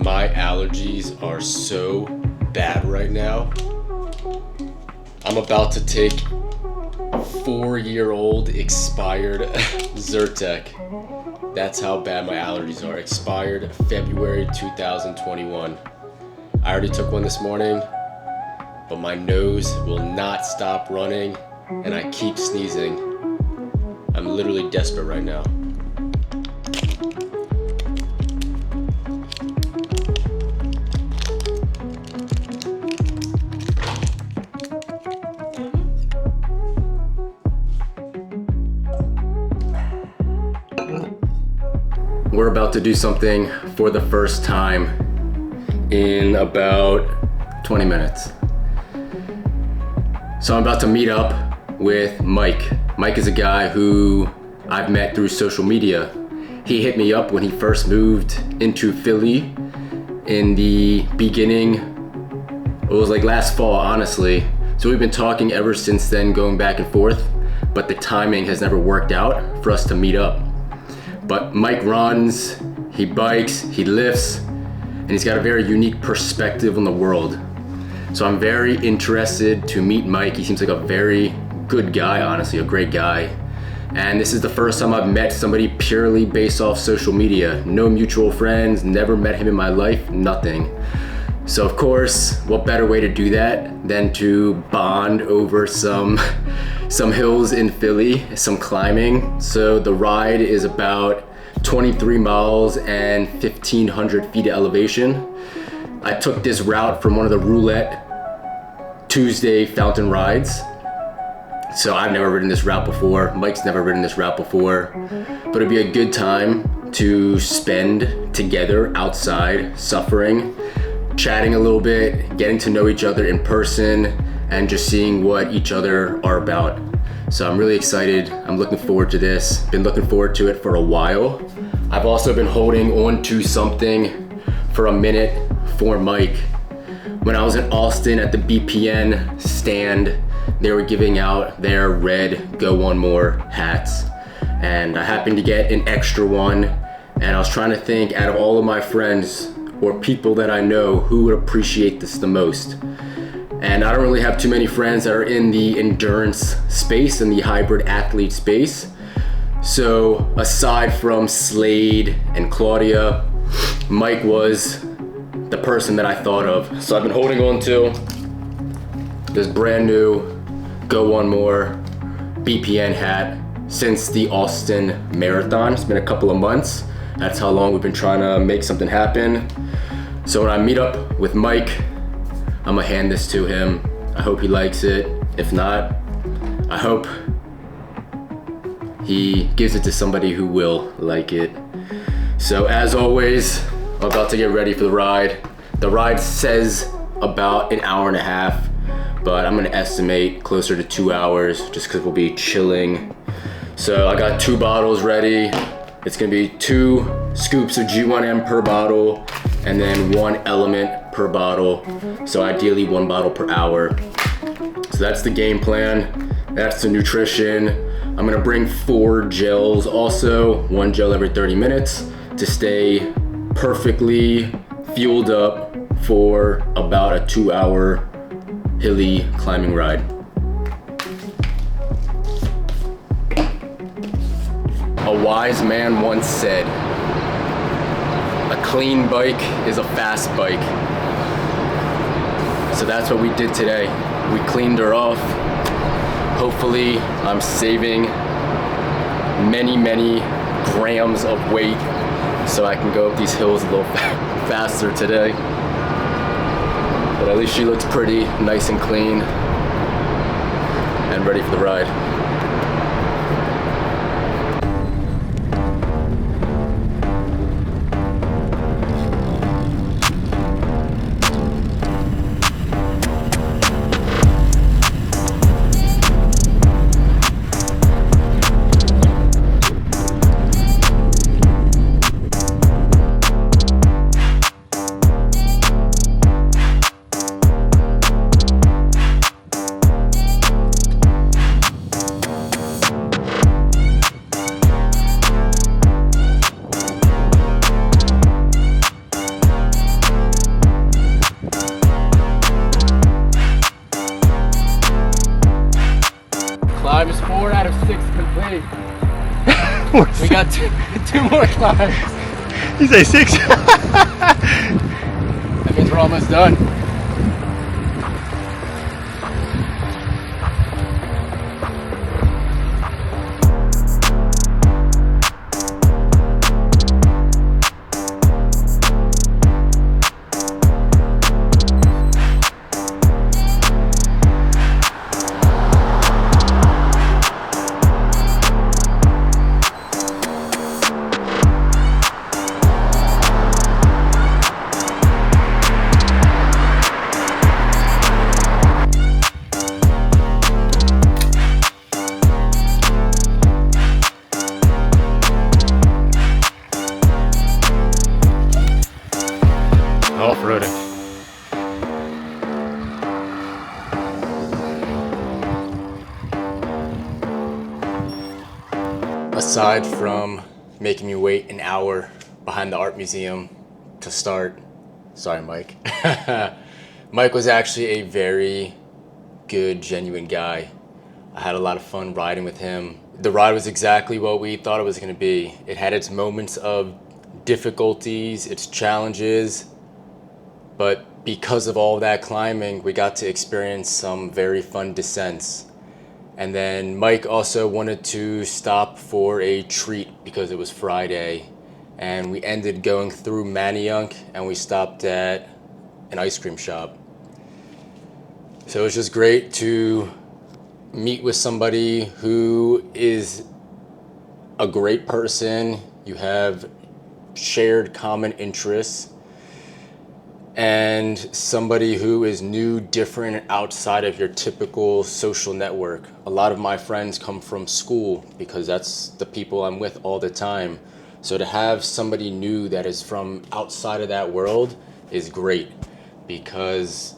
My allergies are so bad right now. I'm about to take 4-year-old expired Zyrtec. That's how bad my allergies are. Expired February 2021. I already took one this morning, but my nose will not stop running and I keep sneezing. I'm literally desperate right now. We're about to do something for the first time in about 20 minutes. So I'm about to meet up with Mike. Mike is a guy who I've met through social media. He hit me up when he first moved into Philly in the beginning. It was like last fall, honestly. So we've been talking ever since then, going back and forth, but the timing has never worked out for us to meet up. But Mike runs, he bikes, he lifts, and he's got a very unique perspective on the world. So I'm very interested to meet Mike. He seems like a very good guy, honestly, a great guy. And this is the first time I've met somebody purely based off social media. No mutual friends, never met him in my life, nothing. So of course, what better way to do that than to bond over some hills in Philly, some climbing. So the ride is about 23 miles and 1,500 feet of elevation. I took this route from one of the Roulette Tuesday fountain rides. So I've never ridden this route before. Mike's never ridden this route before, but it'd be a good time to spend together outside, suffering, chatting a little bit, getting to know each other in person, and just seeing what each other are about. So I'm really excited. I'm looking forward to this. Been looking forward to it for a while. I've also been holding on to something for a minute for Mike. When I was in Austin at the BPN stand, they were giving out their red Go One More hats. And I happened to get an extra one. And I was trying to think, out of all of my friends or people that I know, who would appreciate this the most. And I don't really have too many friends that are in the endurance space and the hybrid athlete space. So aside from Slade and Claudia, Mike was the person that I thought of. So I've been holding on to this brand new Go One More BPN hat since the Austin Marathon. It's been a couple of months. That's how long we've been trying to make something happen. So when I meet up with Mike, I'm gonna hand this to him. I hope he likes it. If not, I hope he gives it to somebody who will like it. So as always, I'm about to get ready for the ride. The ride says about an hour and a half, but I'm gonna estimate closer to 2 hours just because we'll be chilling. So I got 2 bottles ready. It's gonna be 2 scoops of G1M per bottle and then 1 LMNT per bottle. So ideally 1 bottle per hour. So that's the game plan. That's the nutrition. I'm gonna bring 4 gels also, 1 gel every 30 minutes to stay perfectly fueled up for about a 2-hour hilly climbing ride. A wise man once said, a clean bike is a fast bike. So that's what we did today. We cleaned her off. Hopefully I'm saving many, many grams of weight so I can go up these hills a little faster today. But at least she looks pretty, nice and clean. And and ready for the ride. Climb is 4 out of 6 complete. We got two more climbs. You say 6? That means we're almost done. Off-roading. Aside from making me wait an hour behind the art museum to start, sorry Mike, Mike was actually a very good, genuine guy. I had a lot of fun riding with him. The ride was exactly what we thought it was going to be. It had its moments of difficulties, its challenges, but because of all that climbing, we got to experience some very fun descents. And then Mike also wanted to stop for a treat because it was Friday, and we ended going through Manayunk and we stopped at an ice cream shop. So it was just great to meet with somebody who is a great person. You have shared common interests, and somebody who is new, different, outside of your typical social network. A lot of my friends come from school because that's the people I'm with all the time. So to have somebody new that is from outside of that world is great, because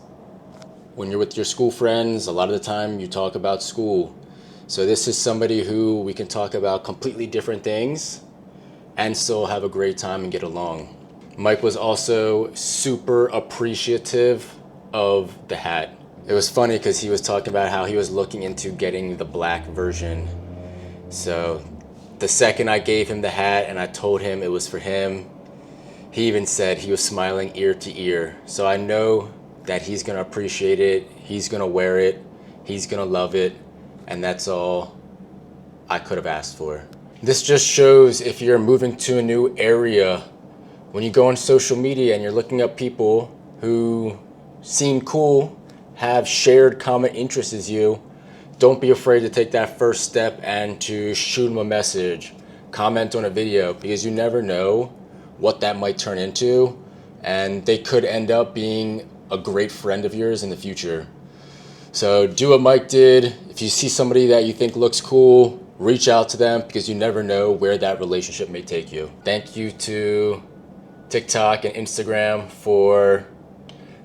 when you're with your school friends, a lot of the time you talk about school. So this is somebody who we can talk about completely different things and still have a great time and get along. Mike was also super appreciative of the hat. It was funny because he was talking about how he was looking into getting the black version. So the second I gave him the hat and I told him it was for him, he even said he was smiling ear to ear. So I know that he's gonna appreciate it, he's gonna wear it, he's gonna love it, and that's all I could have asked for. This just shows if you're moving to a new area, when you go on social media and you're looking up people who seem cool, have shared common interests as you, don't be afraid to take that first step and to shoot them a message, comment on a video, because you never know what that might turn into, and they could end up being a great friend of yours in the future. So do what Mike did. If you see somebody that you think looks cool, reach out to them, because you never know where that relationship may take you. Thank you to TikTok and Instagram for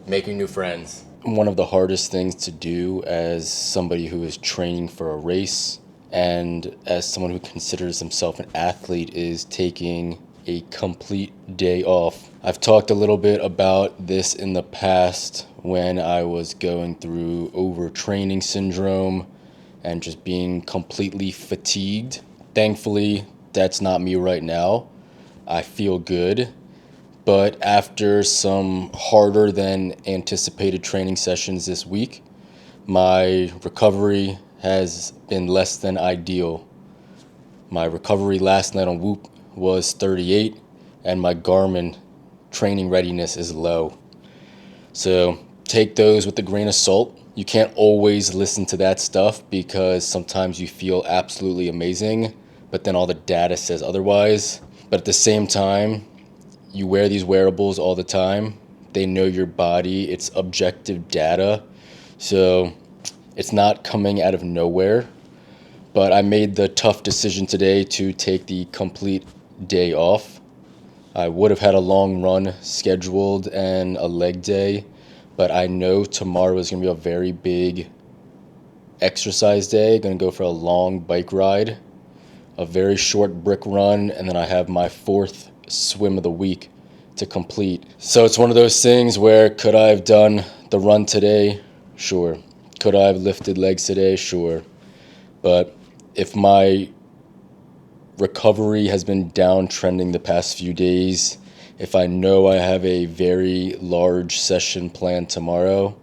making new friends. One of the hardest things to do as somebody who is training for a race and as someone who considers himself an athlete is taking a complete day off. I've talked a little bit about this in the past when I was going through overtraining syndrome and just being completely fatigued. Thankfully, that's not me right now. I feel good. But after some harder than anticipated training sessions this week, my recovery has been less than ideal. My recovery last night on Whoop was 38, and my Garmin training readiness is low. So take those with a grain of salt. You can't always listen to that stuff because sometimes you feel absolutely amazing, but then all the data says otherwise. But at the same time, you wear these wearables all the time. They know your body, it's objective data. So it's not coming out of nowhere. But I made the tough decision today to take the complete day off. I would have had a long run scheduled and a leg day, but I know tomorrow is going to be a very big exercise day. Going to go for a long bike ride, a very short brick run, and then I have my 4th swim of the week to complete. So it's one of those things where could I have done the run today? Sure. Could I have lifted legs today? Sure. But if my recovery has been downtrending the past few days, if I know I have a very large session planned tomorrow,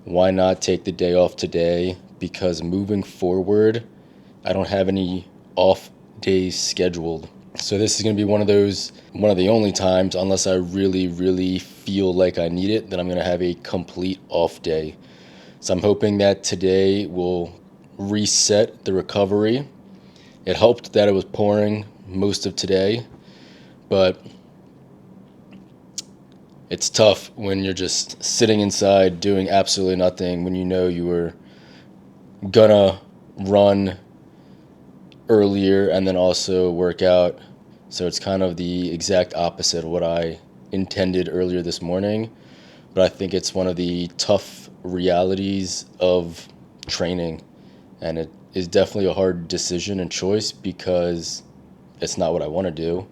why not take the day off today? Because moving forward, I don't have any off days scheduled. So this is going to be one of the only times, unless I really, really feel like I need it, that I'm going to have a complete off day. So I'm hoping that today will reset the recovery. It helped that it was pouring most of today, but it's tough when you're just sitting inside doing absolutely nothing when you know you were gonna run earlier and then also work out. So it's kind of the exact opposite of what I intended earlier this morning, but I think it's one of the tough realities of training, and it is definitely a hard decision and choice because it's not what I want to do.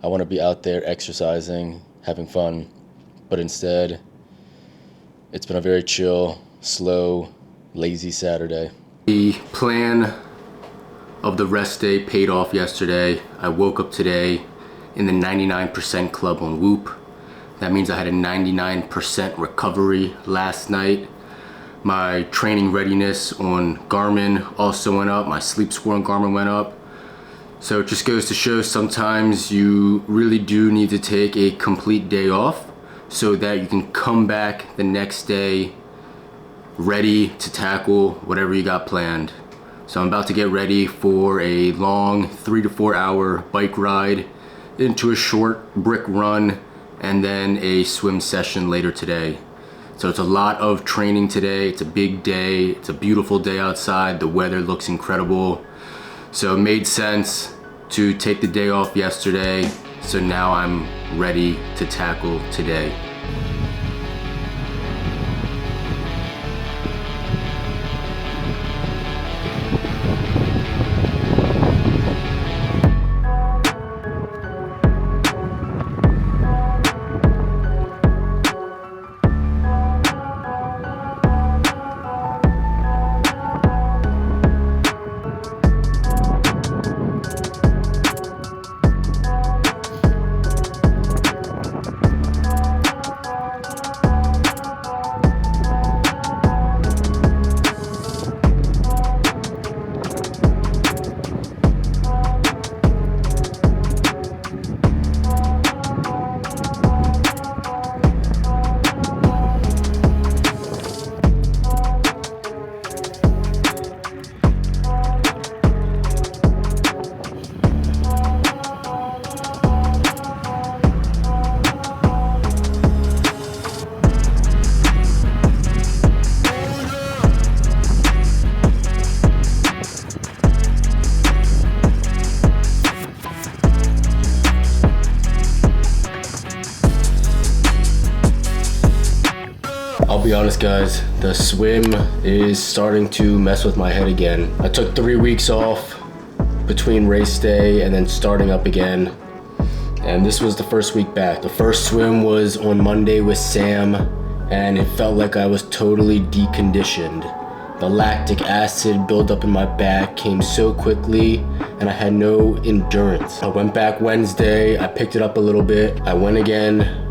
I want to be out there exercising, having fun, but instead it's been a very chill, slow, lazy Saturday. The plan of the rest day paid off yesterday. I woke up today in the 99% club on Whoop. That means I had a 99% recovery last night. My training readiness on Garmin also went up. My sleep score on Garmin went up. So it just goes to show sometimes you really do need to take a complete day off so that you can come back the next day ready to tackle whatever you got planned. So I'm about to get ready for a long 3 to 4 hour bike ride into a short brick run and then a swim session later today. So it's a lot of training today. It's a big day. It's a beautiful day outside. The weather looks incredible. So it made sense to take the day off yesterday. So now I'm ready to tackle today. I'll be honest guys, the swim is starting to mess with my head again. I took 3 weeks off between race day and then starting up again. And this was the first week back. The first swim was on Monday with Sam and it felt like I was totally deconditioned. The lactic acid buildup in my back came so quickly and I had no endurance. I went back Wednesday, I picked it up a little bit. I went again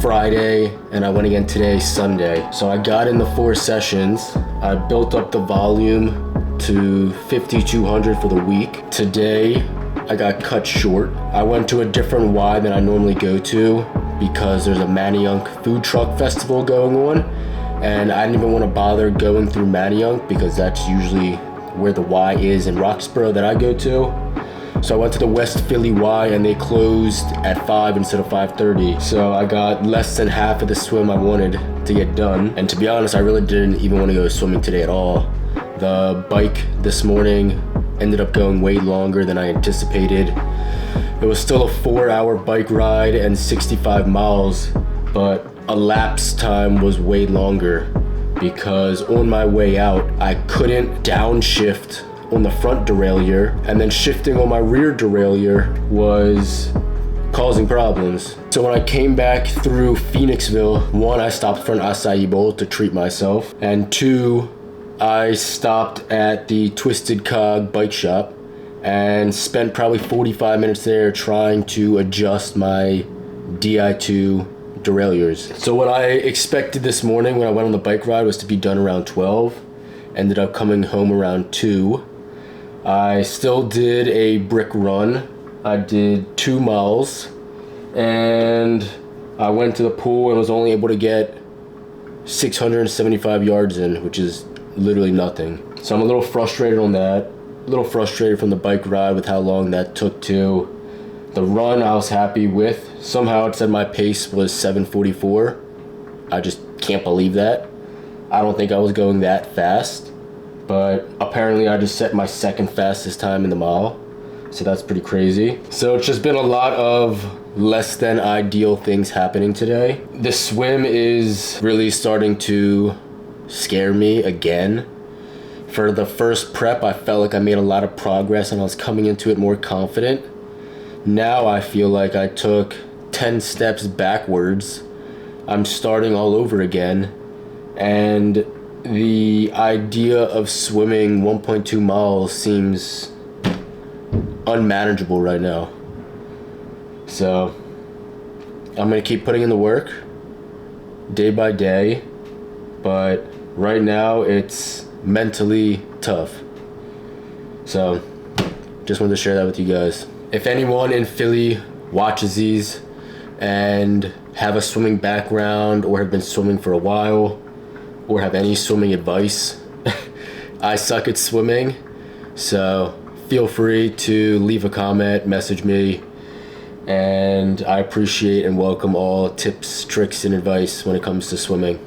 Friday and I went again today, Sunday. So I got in the 4 sessions. I built up the volume to 5,200 for the week. Today I got cut short. I went to a different Y than I normally go to because there's a Manayunk food truck festival going on and I didn't even want to bother going through Manayunk because that's usually where the Y is in Roxborough that I go to. So I went to the West Philly Y and they closed at 5 instead of 5:30. So I got less than half of the swim I wanted to get done. And to be honest, I really didn't even want to go swimming today at all. The bike this morning ended up going way longer than I anticipated. It was still a 4-hour bike ride and 65 miles, but elapsed time was way longer because on my way out, I couldn't downshift on the front derailleur, and then shifting on my rear derailleur was causing problems. So when I came back through Phoenixville, 1, I stopped for an acai bowl to treat myself, and 2, I stopped at the Twisted Cog bike shop and spent probably 45 minutes there trying to adjust my Di2 derailleurs. So what I expected this morning when I went on the bike ride was to be done around 12. Ended up coming home around 2. I still did a brick run. I did 2 miles and I went to the pool and was only able to get 675 yards in, which is literally nothing. So I'm a little frustrated on that. A little frustrated from the bike ride with how long that took too. The run I was happy with. Somehow it said my pace was 7:44. I just can't believe that. I don't think I was going that fast, but apparently I just set my second fastest time in the mile. So that's pretty crazy. So it's just been a lot of less than ideal things happening today. The swim is really starting to scare me again. For the first prep, I felt like I made a lot of progress and I was coming into it more confident. Now I feel like I took 10 steps backwards. I'm starting all over again. And the idea of swimming 1.2 miles seems unmanageable right now. So I'm gonna keep putting in the work day by day, but right now it's mentally tough. So just wanted to share that with you guys. If anyone in Philly watches these and have a swimming background or have been swimming for a while or have any swimming advice, I suck at swimming, so feel free to leave a comment, message me, and I appreciate and welcome all tips, tricks, and advice when it comes to swimming.